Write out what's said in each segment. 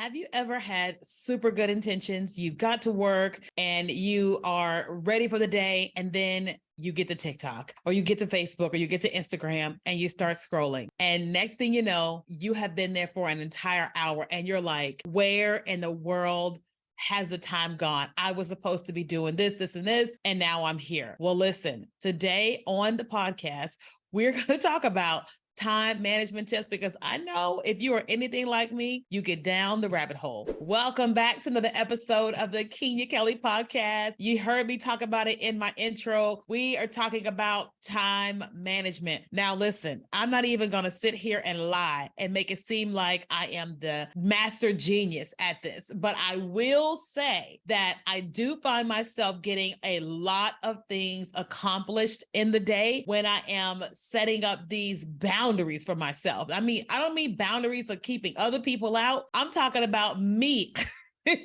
Have you ever had super good intentions? You got to work and you are ready for the day, and then you get to TikTok or you get to Facebook or you get to Instagram and you start scrolling. And next thing you know, you have been there for an entire hour and you're like, where in the world has the time gone? I was supposed to be doing this, this, and this, and now I'm here. Well, listen, today on the podcast, we're going to talk about time management tips, because I know if you are anything like me, you get down the rabbit hole. Welcome back to another episode of the Keenya Kelly podcast. You heard me talk about it in my intro. We are talking about time management. Now, listen, I'm not even going to sit here and lie and make it seem like I am the master genius at this, but I will say that I do find myself getting a lot of things accomplished in the day when I am setting up these boundaries for myself. I mean, I don't mean boundaries of keeping other people out. I'm talking about me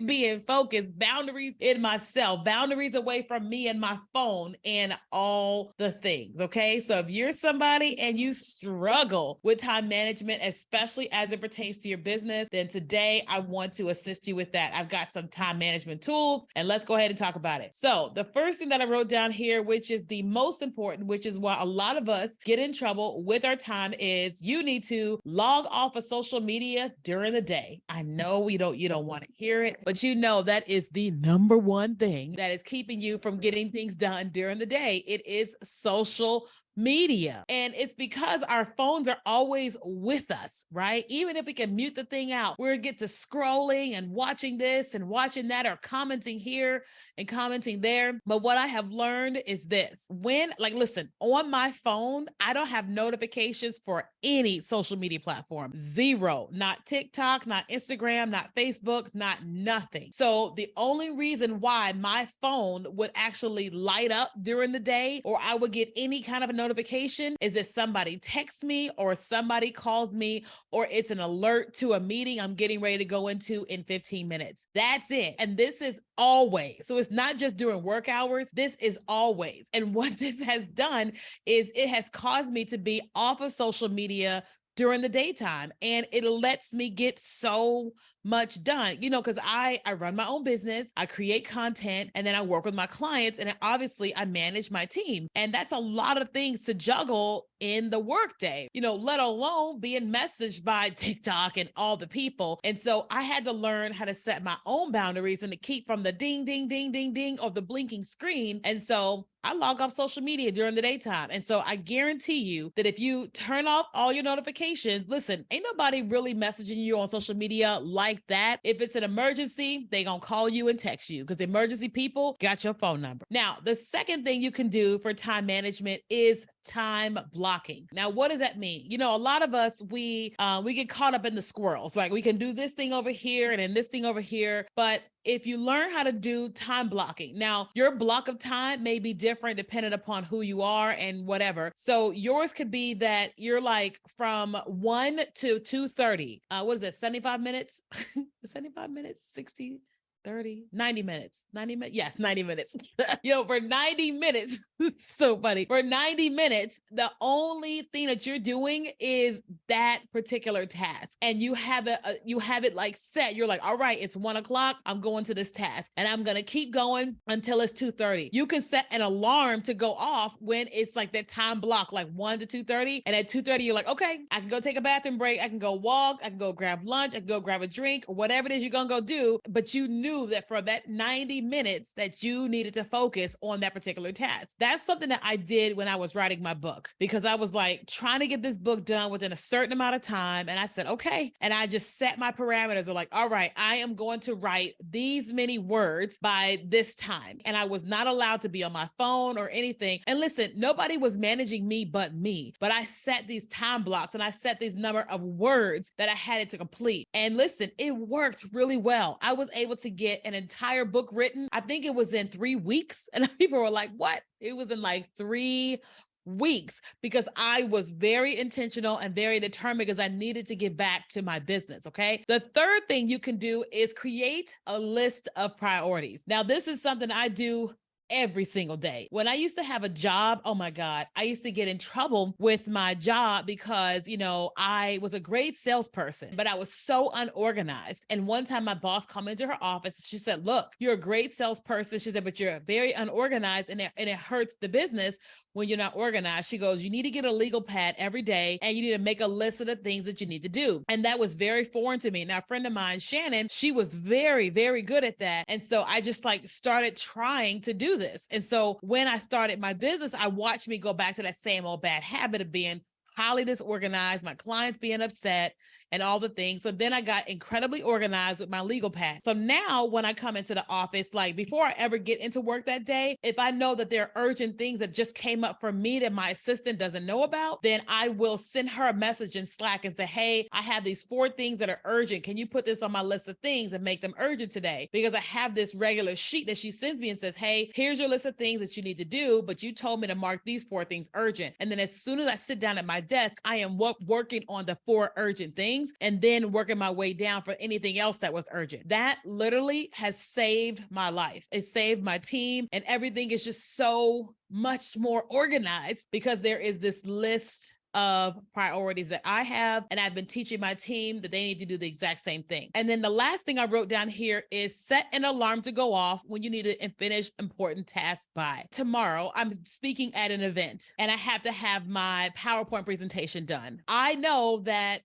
being focused, boundaries in myself, boundaries away from me and my phone and all the things. Okay. So if you're somebody and you struggle with time management, especially as it pertains to your business, then today I want to assist you with that. I've got some time management tools and let's go ahead and talk about it. So the first thing that I wrote down here, which is the most important, which is why a lot of us get in trouble with our time, is you need to log off of social media during the day. I know you don't want to hear it, but you know that is the number one thing that is keeping you from getting things done during the day. It is social media. And it's because our phones are always with us, right? Even if we can mute the thing out, we'll get to scrolling and watching this and watching that, or commenting here and commenting there. But what I have learned is this: listen, on my phone, I don't have notifications for any social media platform. Zero. Not TikTok, not Instagram, not Facebook, not nothing. So the only reason why my phone would actually light up during the day, or I would get any kind of a notification, is if somebody texts me or somebody calls me, or it's an alert to a meeting I'm getting ready to go into in 15 minutes. That's it. And this is always. So it's not just during work hours. This is always. And what this has done is it has caused me to be off of social media during the daytime, and it lets me get so much done, because I run my own business, I create content, and then I work with my clients, and obviously I manage my team. And that's a lot of things to juggle in the workday, let alone being messaged by TikTok and all the people. And so I had to learn how to set my own boundaries and to keep from the ding, ding, ding, ding, ding of the blinking screen. And so I log off social media during the daytime. And so I guarantee you that if you turn off all your notifications, listen, ain't nobody really messaging you on social media like that. If it's an emergency, they gonna call you and text you, because emergency people got your phone number. Now, the second thing you can do for time management is time blocking. Now, what does that mean? A lot of us, we get caught up in the squirrels. Like, we can do this thing over here and then this thing over here. But if you learn how to do time blocking, now your block of time may be different depending upon who you are and whatever. So yours could be that you're like from 1 to 2:30. What is it? 75 minutes? 75 minutes, 60, 30, 90 minutes, 90 minutes. Yes, 90 minutes. For 90 minutes, so funny. For 90 minutes, the only thing that you're doing is that particular task. And you have it like set. You're like, all right, it's 1:00. I'm going to this task and I'm going to keep going until it's 2:30. You can set an alarm to go off when it's like that time block, like 1 to 2:30. And at 2:30, you're like, okay, I can go take a bathroom break. I can go walk. I can go grab lunch. I can go grab a drink, or whatever it is you're going to go do. But you knew that for that 90 minutes that you needed to focus on that particular task. That's something that I did when I was writing my book, because I was like trying to get this book done within a certain amount of time. And I said, okay. And I just set my parameters of like, all right, I am going to write these many words by this time. And I was not allowed to be on my phone or anything. And listen, nobody was managing me but me. But I set these time blocks and I set these number of words that I had to complete. And listen, it worked really well. I was able to get an entire book written. I think it was in 3 weeks. And people were like, what? It was in like 3 weeks, because I was very intentional and very determined, because I needed to get back to my business. Okay. The third thing you can do is create a list of priorities. Now, this is something I do every single day. When I used to have a job, oh my God, I used to get in trouble with my job because, I was a great salesperson, but I was so unorganized. And one time my boss called me into her office. She said, look, you're a great salesperson. She said, but you're very unorganized and it hurts the business when you're not organized. She goes, you need to get a legal pad every day and you need to make a list of the things that you need to do. And that was very foreign to me. Now, a friend of mine, Shannon, she was very, very good at that. And so I just started trying to do this. And so when I started my business, I watched me go back to that same old bad habit of being highly disorganized, my clients being upset and all the things. So then I got incredibly organized with my legal pad. So now when I come into the office, before I ever get into work that day, if I know that there are urgent things that just came up for me that my assistant doesn't know about, then I will send her a message in Slack and say, hey, I have these 4 things that are urgent. Can you put this on my list of things and make them urgent today? Because I have this regular sheet that she sends me and says, hey, here's your list of things that you need to do, but you told me to mark these 4 things urgent. And then as soon as I sit down at my desk, I am working on the 4 urgent things and then working my way down for anything else that was urgent. That literally has saved my life. It saved my team, and everything is just so much more organized because there is this list of priorities that I have, and I've been teaching my team that they need to do the exact same thing. And then the last thing I wrote down here is set an alarm to go off when you need to finish important tasks by. Tomorrow, I'm speaking at an event and I have to have my PowerPoint presentation done. I know that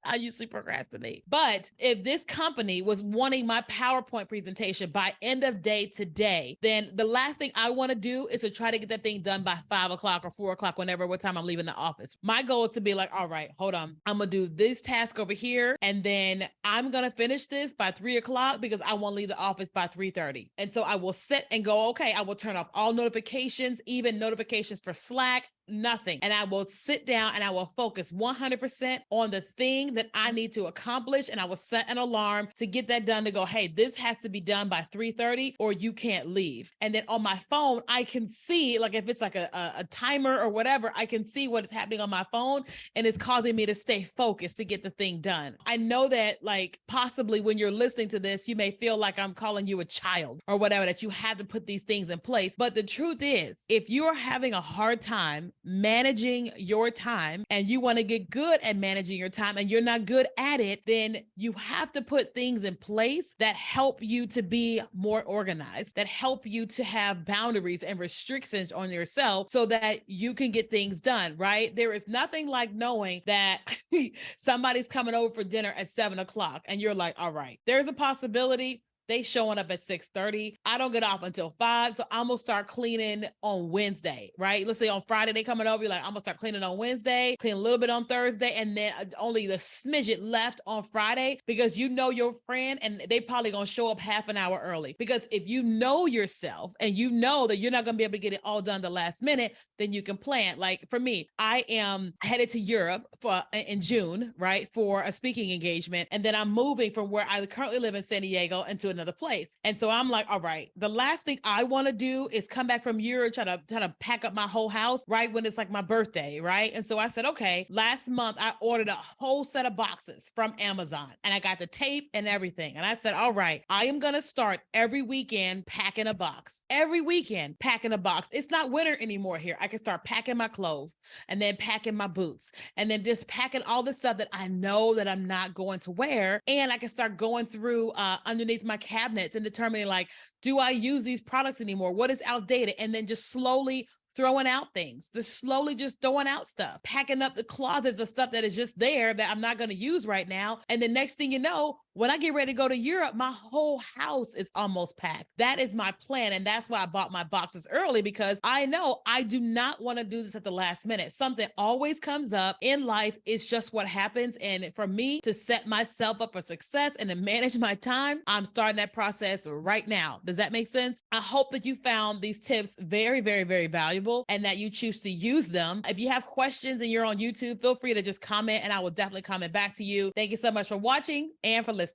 I usually procrastinate. But if this company was wanting my PowerPoint presentation by end of day today, then the last thing I want to do is to try to get that thing done by 5 o'clock or 4 o'clock, what time I'm leaving the office. My goal is to be like, all right, hold on. I'm going to do this task over here. And then I'm going to finish this by 3 o'clock because I want to leave the office by 3:30. And so I will sit and go, okay, I will turn off all notifications, even notifications for Slack, nothing. And I will sit down and I will focus 100% on the thing that I need to accomplish. And I will set an alarm to get that done to go, hey, this has to be done by 3:30 or you can't leave. And then on my phone, I can see, if it's a timer or whatever, I can see what is happening on my phone and it's causing me to stay focused to get the thing done. I know that possibly when you're listening to this, you may feel like I'm calling you a child or whatever, that you have to put these things in place. But the truth is, if you are having a hard time managing your time and you want to get good at managing your time and you're not good at it, then you have to put things in place that help you to be more organized, that help you to have boundaries and restrictions on yourself so that you can get things done, right? There is nothing like knowing that somebody's coming over for dinner at 7 o'clock and you're like, all right, there's a possibility they showing up at 6:30. I don't get off until 5. So I'm going to start cleaning on Wednesday, right? Let's say on Friday, they coming over. You're like, I'm going to start cleaning on Wednesday, clean a little bit on Thursday, and then only the smidget left on Friday because you know your friend and they probably going to show up half an hour early. Because if you know yourself and you know that you're not going to be able to get it all done the last minute, then you can plan. Like for me, I am headed to Europe in June, right? For a speaking engagement. And then I'm moving from where I currently live in San Diego into another place. And so I'm like, all right, the last thing I want to do is come back from Europe, try to pack up my whole house right when it's my birthday, right? And so I said, okay, last month I ordered a whole set of boxes from Amazon and I got the tape and everything. And I said, all right, I am going to start every weekend packing a box. Every weekend packing a box. It's not winter anymore here. I can start packing my clothes and then packing my boots and then just packing all the stuff that I know that I'm not going to wear. And I can start going through underneath my cabinets and determining do I use these products anymore? What is outdated? And then just slowly throwing out things, slowly just throwing out stuff, packing up the closets of stuff that is just there that I'm not going to use right now. And the next thing you know, when I get ready to go to Europe, my whole house is almost packed. That is my plan. And that's why I bought my boxes early, because I know I do not want to do this at the last minute. Something always comes up in life. It's just what happens. And for me to set myself up for success and to manage my time, I'm starting that process right now. Does that make sense? I hope that you found these tips very, very, very valuable and that you choose to use them. If you have questions and you're on YouTube, feel free to just comment and I will definitely comment back to you. Thank you so much for watching and for listening.